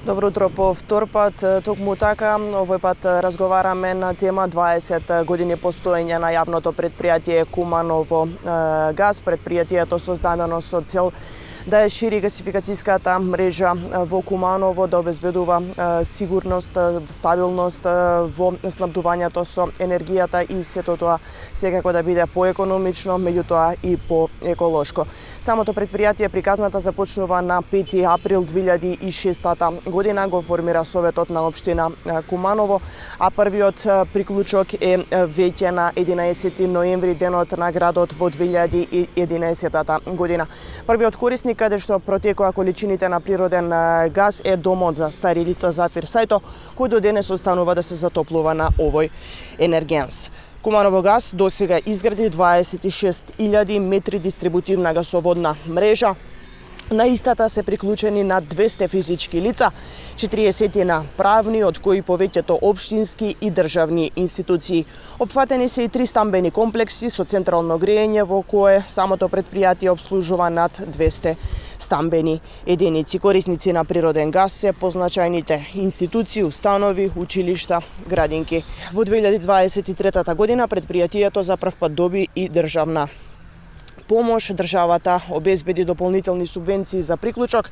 Добро утро по втор пат. Токму така, овој пат разговараме на тема 20 години постоење на јавното предпријатие Куманово газ. Предпријатието создадено со цел да ја шири гасификацијската мрежа во Куманово, да обезбедува сигурност, стабилност во снабдувањето со енергијата и сето тоа секако да биде поекономично, меѓутоа и поеколошко. Самото предпријатие приказната започнува на 5 април 2006 година, го формира Советот на општина Куманово, а првиот приклучок е веќе на 11 ноември, денот на градот во 2011 година. Првиот корисник каде што протекоа количините на природен газ е домот за стари лица Зафир Сајто, кој до денес останува да се затоплува на овој енергенс. Куманово газ досега изгради 26.000 метри дистрибутивна гасоводна мрежа. На истата се приклучени на 200 физички лица, 40 на правни, од кои повеќето општински и државни институции. Опфатени се и 3 стамбени комплекси со централно грејење, во кое самото предпријатие обслужува над 200 стамбени единици. Корисници на природен газ се позначајните институции, установи, училишта, градинки. Во 2023 година предпријатието за прв пат доби и државна помош. Државата обезбеди дополнителни субвенции за приклучок.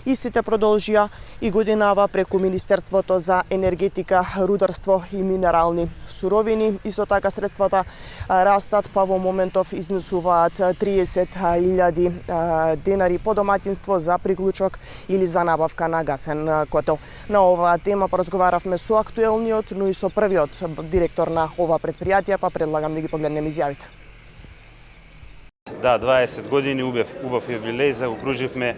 Истите продолжија и годинава преку Министерството за енергетика, рударство и минерални суровини. Исто така средствата растат, па во моментов изнесуваат 30.000 денари по домаќинство за приклучок или за набавка на гасен котел. На оваа тема поразговаравме со актуелниот, но и со првиот директор на ова предпријатие, па предлагам да ги погледнеме изјавите. Да, 20 години убав юбилеј, заокруживме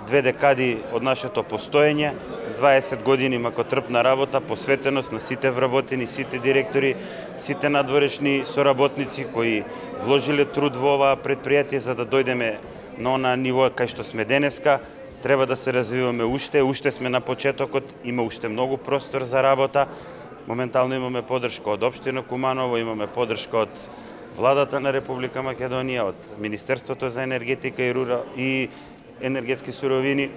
две декади од нашето постоење, 20 години макотрпна работа, посветеност на сите вработени, сите директори, сите надворешни соработници кои вложиле труд во оваа предпријатие за да дојдеме на она ниво кај што сме денеска. Треба да се развиваме уште сме на почетокот, има уште многу простор за работа. Моментално имаме поддршка од општина Куманово, имаме поддршка од Владата на Република Македонија, од Министерството за енергетика и енергетски суровини.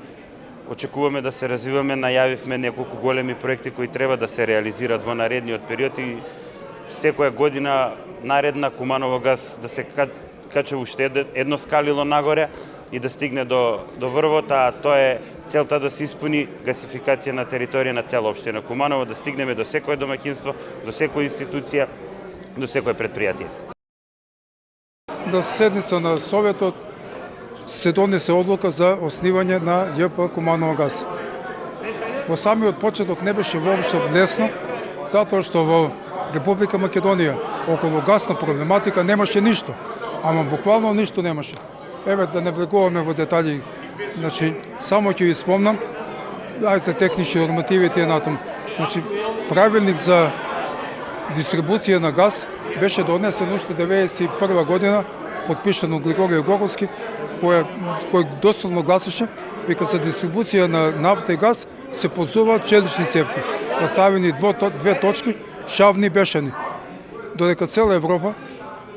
Очекуваме да се развиваме, најавивме неколку големи проекти кои треба да се реализираат во наредниот период и секоја година наредна Куманово газ да се каче уште едно скалило нагоре и да стигне до врвот, а тоа е целта да се испуни гасификација на територија на цела општина Куманово, да стигнеме до секое домаќинство, до секоја институција, до секое предпријатие. На седница на Советот се донесе одлука за оснивање на ЈП Куманово газ. Во самиот почеток не беше воопшто лесно, затоа што во Република Македонија околу гасна проблематика немаше ништо, ама буквално ништо немаше. Еве да не влегуваме во детали, значи само ќе ви спомнам, за технички нормативи тие натаму. Значи правилник за дистрибуција на газ беше донесен уште 1991 година, подпишан од Григорije Горовски, кој дословно гласеше, вика за дистрибуција на нафта и газ се ползуваат челични цевки, поставени две точки, шавни и бешани. Додека цела Европа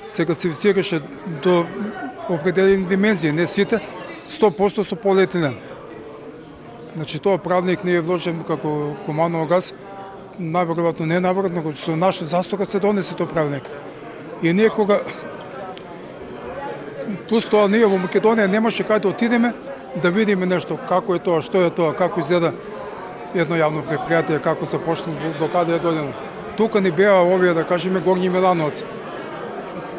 се гасифицираше до определени димензии, не сите, 100% со полиетилен. Значи тоа правилник не е вложен како Куманово газ, најверојатно не наверојатно, но со наша заслуга се донесе тој правилник. И ние кога плюс тоа ние во Македонија немаше кај да отидеме да видиме нешто, како е тоа, што е тоа, како изгледа едно јавно предпријатие, како се почна, до каде е дојдено. Тука ни беа овие, да кажеме, Горњи Милановци.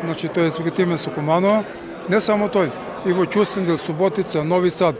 Значи тој е светимен со Куманово, не само тој, и во Ќустендил, Суботица, Нови Сад,